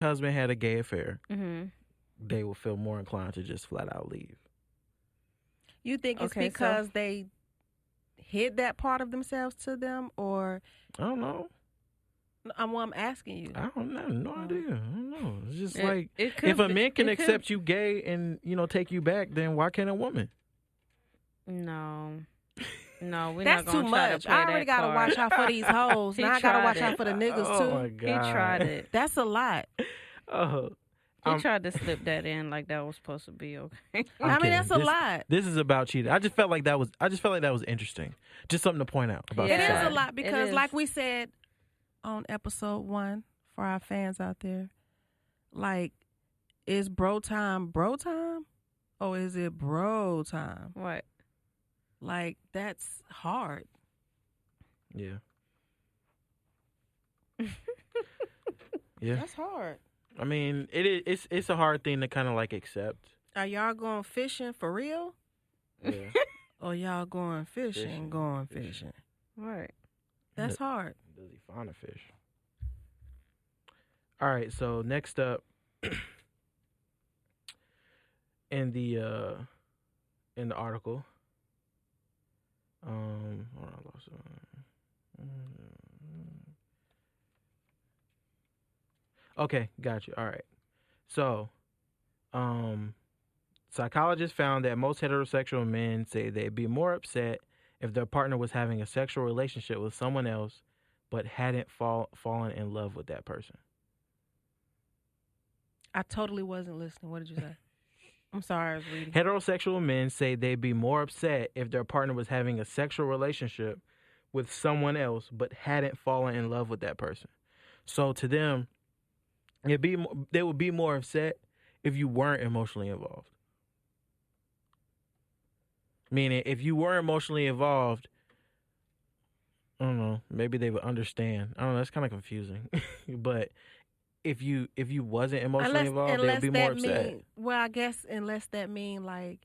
husband had a gay affair, Mm-hmm. they will feel more inclined to just flat out leave. You think it's Okay, so- because they hid that part of themselves to them, or I don't know. I'm asking you. I don't know. No Oh. idea. I don't know. It's just It- like it could if a be- man can it could- accept you gay and take you back, then why can't a woman? No. No, we're That's not gonna too try much. to play I already that gotta card. watch out for these hoes. He Now I gotta tried watch it. out for the niggas Oh my too. god. He tried it. That's a lot. Oh, He I'm- tried to slip that in like that was supposed to be okay. I'm I mean, kidding. that's a This- lot. This is about cheating. I just felt like that was interesting. Just something to point out about Yeah. It is society. a lot because, is. like we said on episode 1 for our fans out there, like, is bro time, or is it bro time? What? Like, that's hard. Yeah. Yeah. That's hard. I mean, it's a hard thing to kind of like accept. Are y'all going fishing for real? Yeah. Or y'all going fishing. Fishing. Right. That's hard. Does he find a fish? All right, so next up in the article, hold on, I lost it. Okay, got you. All right. So, psychologists found that most heterosexual men say they'd be more upset if their partner was having a sexual relationship with someone else but hadn't fallen in love with that person. I totally wasn't listening. What did you say? I'm sorry, I was reading. Heterosexual men say they'd be more upset if their partner was having a sexual relationship with someone else but hadn't fallen in love with that person. So to them, they would be more upset if you weren't emotionally involved. Meaning, if you were emotionally involved, I don't know, maybe they would understand. I don't know, that's kind of confusing. But if you wasn't emotionally involved, they'd be more upset. Well, I guess unless that mean like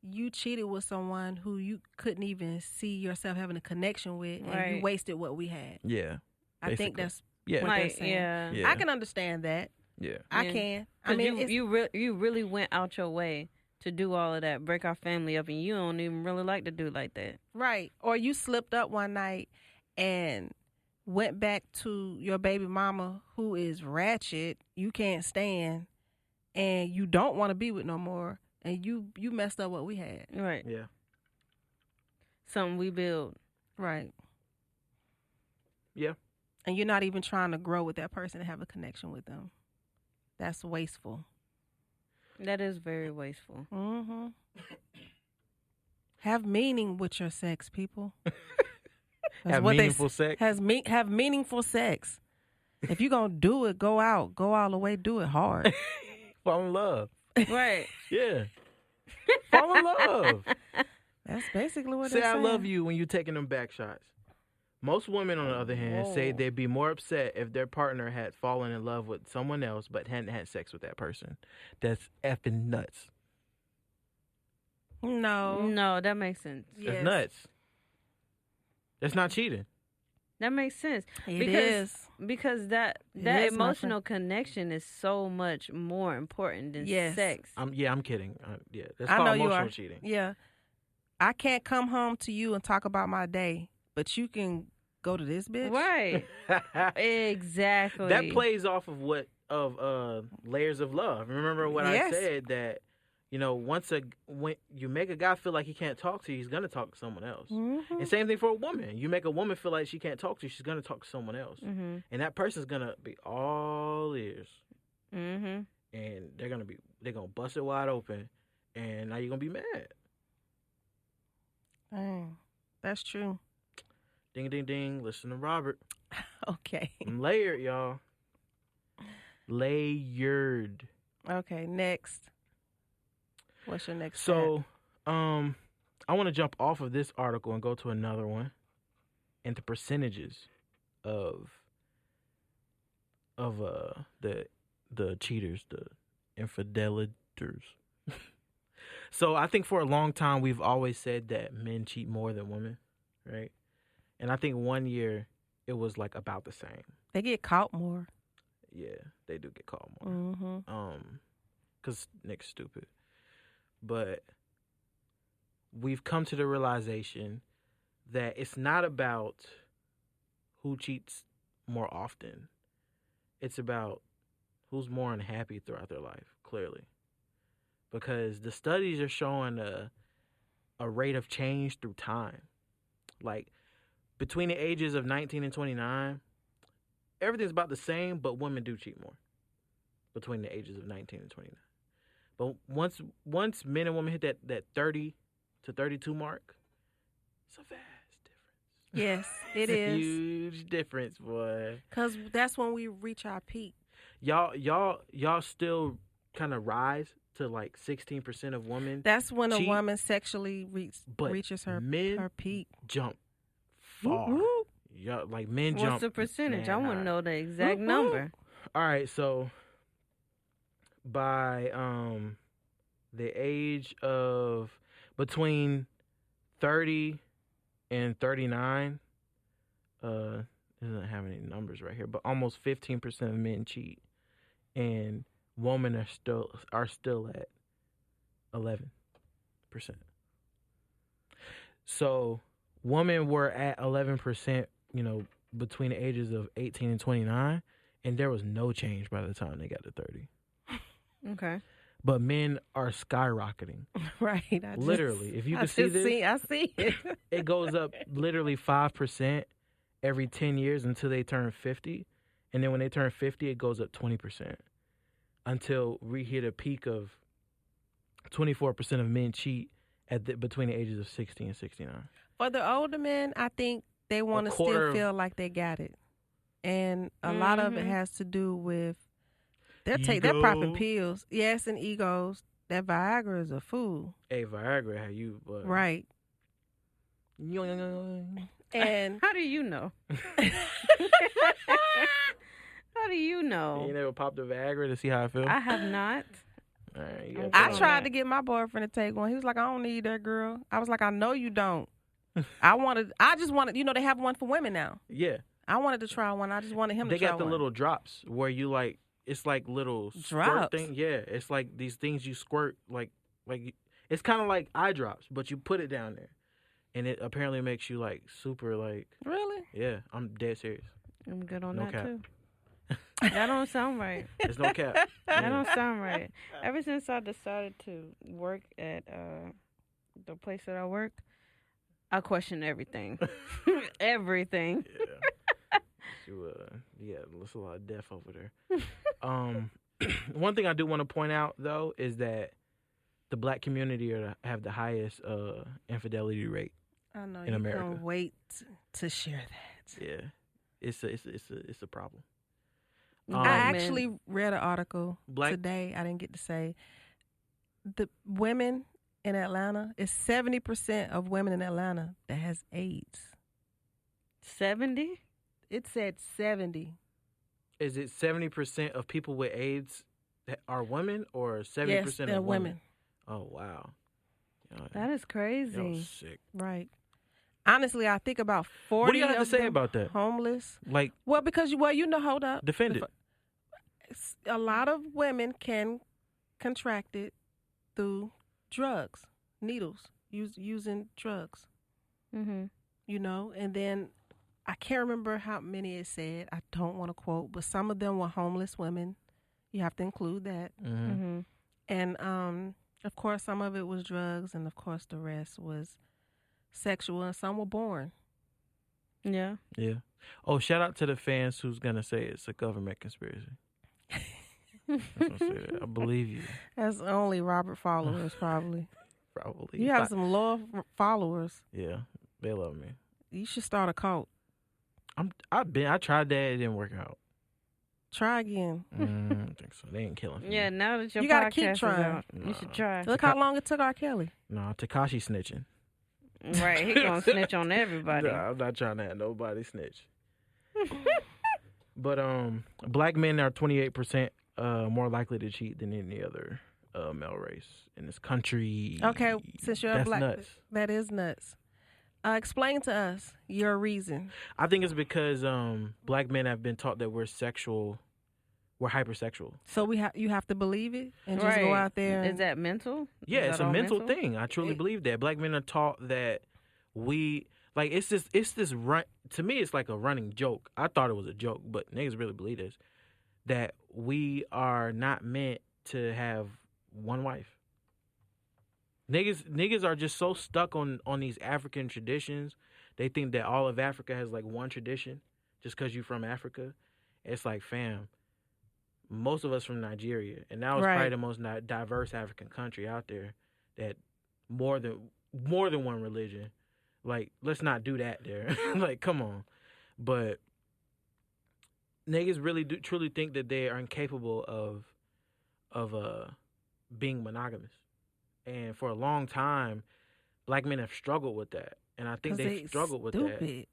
you cheated with someone who you couldn't even see yourself having a connection with, and you Right. wasted what we had. Yeah. I think Basically. that's Yeah. what they're Like, saying. yeah. Yeah. I can understand that. Yeah. I Yeah. can. I 'Cause mean, you really went out your way to do all of that, break our family up, and you don't even really like to do like that. right. Or you slipped up one night and went back to your baby mama who is ratchet, you can't stand, and you don't want to be with no more, and you messed up what we had. Right. Yeah. Something we build. Right. Yeah. And you're not even trying to grow with that person and have a connection with them. That's wasteful. That is very wasteful. Mm-hmm. Have meaning with your sex, people. That's Have what meaningful sex. Have meaningful sex. If you're going to do it, go out. Go all the way. Do it hard. Fall in love. Right. Yeah. Fall in love. That's basically what Say they're I saying. love you when you're taking them back shots. Most women, on the other hand, say Whoa. they'd be more upset if their partner had fallen in love with someone else but hadn't had sex with that person. That's effing nuts. No. No, that makes sense. Yes. That's nuts. That's not cheating. That makes sense. It Because- is. Because that is, my emotional connection is so much more important than Yes. sex. I'm kidding. That's I called know you emotional are. cheating. Yeah. I can't come home to you and talk about my day, but you can go to this bitch. Right. Exactly. That plays off of layers of love. Remember what Yes. I said that when you make a guy feel like he can't talk to you, he's gonna talk to someone else. Mm-hmm. And same thing for a woman. You make a woman feel like she can't talk to you, she's gonna talk to someone else, Mm-hmm. and that person's gonna be all ears, Mm-hmm. and they're gonna bust it wide open, and now you're gonna be mad. Dang. That's true. Ding ding ding. Listen to Robert. Okay. I'm layered, y'all. Layered. Okay, next. What's your next So, I want to jump off of this article and go to another one, and the percentages of the cheaters, the infidelators. So I think for a long time we've always said that men cheat more than women, right? And I think one year it was like about the same. They get caught more. Yeah, they do get caught more. Mm-hmm. Cause niggas stupid. But we've come to the realization that it's not about who cheats more often. It's about who's more unhappy throughout their life, clearly. Because the studies are showing a rate of change through time. Like, between the ages of 19 and 29, everything's about the same, but women do cheat more between the ages of 19 and 29. But once men and women hit that 30 to 32 mark, it's a vast difference. Yes, it It's a is. huge difference, boy. Because that's when we reach our peak. Y'all still kind of rise to like 16% of women. That's when a cheat, woman sexually but reaches her peak. Jump far. Whoop, whoop. Y'all, like men jump. What's the percentage? I man want to high. know the exact Whoop, number. All right, so by the age of between 30 and 39, it doesn't have any numbers right here, but almost 15% of men cheat, and women are still at 11%. So women were at 11%, between the ages of 18 and 29, and there was no change by the time they got to 30. Okay. But men are skyrocketing. Right. Literally, if you can see this, I see it. it goes up literally 5% every 10 years until they turn 50. And then when they turn 50, it goes up 20% until we hit a peak of 24% of men cheat between the ages of 60 and 69. For the older men, I think they want to still feel like they got it. And a lot of it has to do with they're popping pills. Yes, and egos. That Viagra is a fool. Hey, Viagra, how you... Right. And how do you know? How do you know? You never popped a Viagra to see how I feel? I have not. All right, I tried to get my boyfriend to take one. He was like, I don't need that, girl. I was like, I know you don't. I just wanted, they have one for women now. Yeah. I wanted to try one. I just wanted him to try one. They got the little drops where you like, it's like little drops. Squirt thing. Yeah, it's like these things you squirt, like it's kind of like eye drops, but you put it down there, and it apparently makes you like super like. Really? Yeah, I'm dead serious. I'm good on No that cap. too. That don't sound right. There's no cap. That don't sound right. Ever since I decided to work at the place that I work, I question everything. Everything. Yeah, there's a lot of death over there. One thing I do want to point out though is that the black community have the highest infidelity rate. I know in America. Can't wait to share that. Yeah, it's a problem. I actually read an article Black- today. I didn't get to say the women in Atlanta. It's 70% of women in Atlanta that has AIDS. 70? It said 70. Is it 70% of people with AIDS that are women, or 70% Yes, they're of women. Oh wow, That is crazy. that was sick. Right. Honestly, I think about 40. What do you have to of say them about that? Homeless. Like, Well, because hold up. defend it. A lot of women can contract it through drugs, needles, using drugs. Mm-hmm. And then I can't remember how many it said. I don't want to quote, but some of them were homeless women. You have to include that. Mm-hmm. Mm-hmm. And of course, some of it was drugs, and of course, the rest was sexual, and some were born. Yeah. Yeah. Oh, shout out to the fans who's gonna say it's a government conspiracy. That's what I said. I believe you. That's only Robert followers, probably. Probably. You have some loyal followers. Yeah, they love me. You should start a cult. I tried that. It didn't work out. Try again. I don't think so. They ain't killing me. Yeah, now that your You gotta podcast keep is trying. out, you should try. Look how long it took R. Kelly. No, Tekashi snitching. Right, he gonna snitch on everybody. Nah, I'm not trying to have nobody snitch. But black men are 28% more likely to cheat than any other male race in this country. Okay, since you're That's a black, nuts. that is nuts. Explain to us your reason. I think it's because black men have been taught that we're sexual we're hypersexual. So you have to believe it and just go out there. Is that mental? Yeah, Is it's that a all mental thing. I truly believe that. Black men are taught that we like it's this run to me it's like a running joke. I thought it was a joke, but niggas really believe this. That we are not meant to have one wife. Niggas are just so stuck on these African traditions. They think that all of Africa has like one tradition just because you're from Africa. It's like, fam, most of us from Nigeria, and that was probably the most diverse African country out there. That more than one religion. Like, let's not do that there. Like, come on. But niggas really do truly think that they are incapable of being monogamous, and for a long time, black men have struggled with that, and I think they've struggled with that.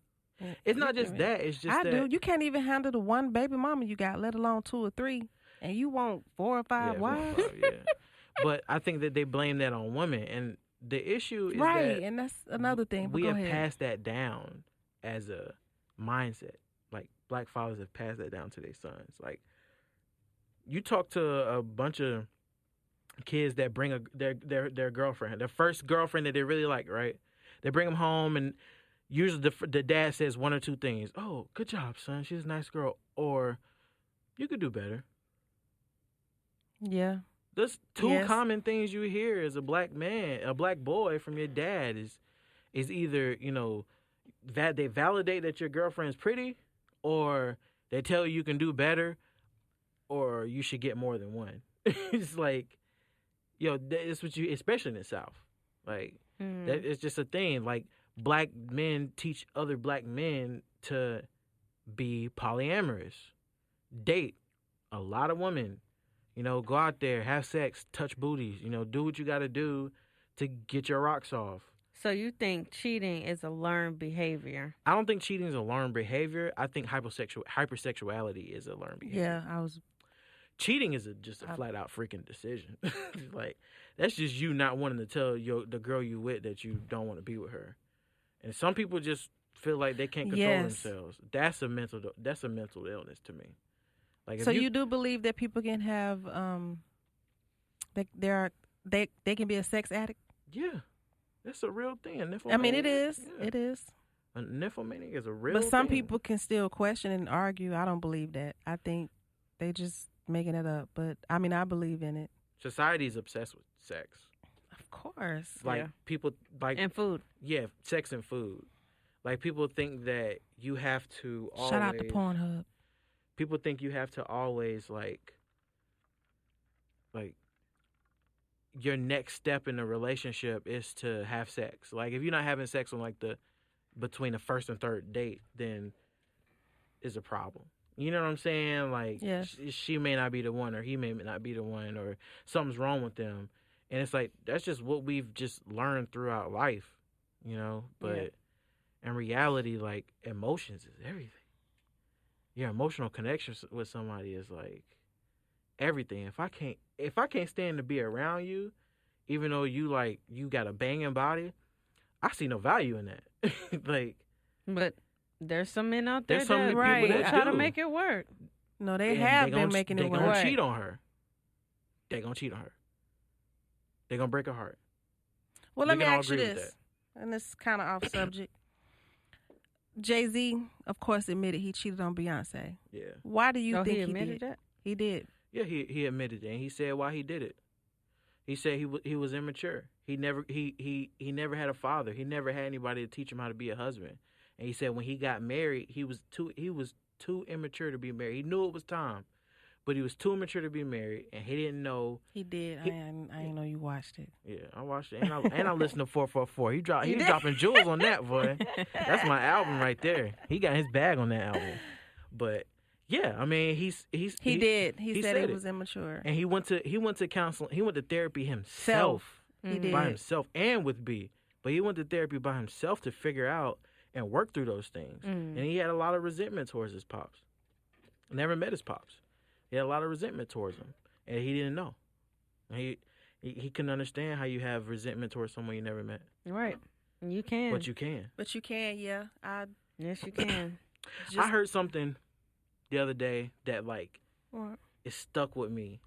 It's not just that; it's just that you can't even handle the one baby mama you got, let alone 2 or 3, and you want 4 or 5 wives. 4 or 5, yeah. But I think that they blame that on women, and the issue is that and that's another thing. We have passed that down as a mindset. Like, black fathers have passed that down to their sons. Like, you talk to a bunch of kids that bring their girlfriend, their first girlfriend that they really like, right? They bring them home, and usually the dad says 1 or 2 things. Oh, good job, son. She's a nice girl. Or, you could do better. Yeah. There's 2 common things you hear as a black man, a black boy from your dad is either, that they validate that your girlfriend's pretty, or they tell you can do better, or you should get more than one. It's like, it's what you, especially in the South. Like, that it's just a thing. Like, black men teach other black men to be polyamorous, date a lot of women, go out there, have sex, touch booties, do what you got to do to get your rocks off. So you think cheating is a learned behavior? I don't think cheating is a learned behavior. I think hypersexuality is a learned behavior. Yeah, Cheating is just a flat out freaking decision. Like, that's just you not wanting to tell the girl you with that you don't want to be with her. And some people just feel like they can't control themselves. That's a mental illness to me. Like, so you do believe that people can have they can be a sex addict? Yeah, that's a real thing. I mean, it is. Yeah. It is. A nymphomaniac is a real thing. But some people can still question and argue. I don't believe that. I think they just making it up. But I mean, I believe in it. Society is obsessed with sex. Of course. Like, people like, and food. Yeah, sex and food. Like, people think that you have to always, shout out to Pornhub. People think you have to always like your next step in a relationship is to have sex. Like, if you're not having sex on like between the first and third date, then is a problem. You know what I'm saying? Like, she may not be the one, or he may not be the one, or something's wrong with them. And it's like, that's just what we've just learned throughout life, But in reality, like, emotions is everything. Your emotional connection with somebody is like everything. If I can't stand to be around you, even though you got a banging body, I see no value in that. Like, but there's some men out there that try to make it work. No, they have been making it work. They're gonna cheat on her. They're gonna cheat on her. They're gonna break her heart. Well, let me ask you this, and this is kind of off subject. Jay-Z, of course, admitted he cheated on Beyonce. Yeah. Why do you think he admitted did? that? He did. Yeah, he admitted it, and he said why he did it. He said he was immature. He never had a father. He never had anybody to teach him how to be a husband. And he said when he got married, he was too immature to be married. He knew it was time, but he was too immature to be married, and he didn't know. He did. I didn't know you watched it. Yeah, I watched it, and I listened to 444. He was dropping jewels on that, boy. That's my album right there. He got his bag on that album. But yeah, I mean, he did. He said he was immature, and he went to counseling. He went to therapy himself. He did. By himself and with B. But he went to therapy by himself to figure out and work through those things. And he had a lot of resentment towards his pops. Never met his pops. He had a lot of resentment towards him, and he didn't know. He couldn't understand how you have resentment towards someone you never met. Right. You can. But you can. Yeah. Yes, you can. I heard something the other day that, like, what? it stuck with me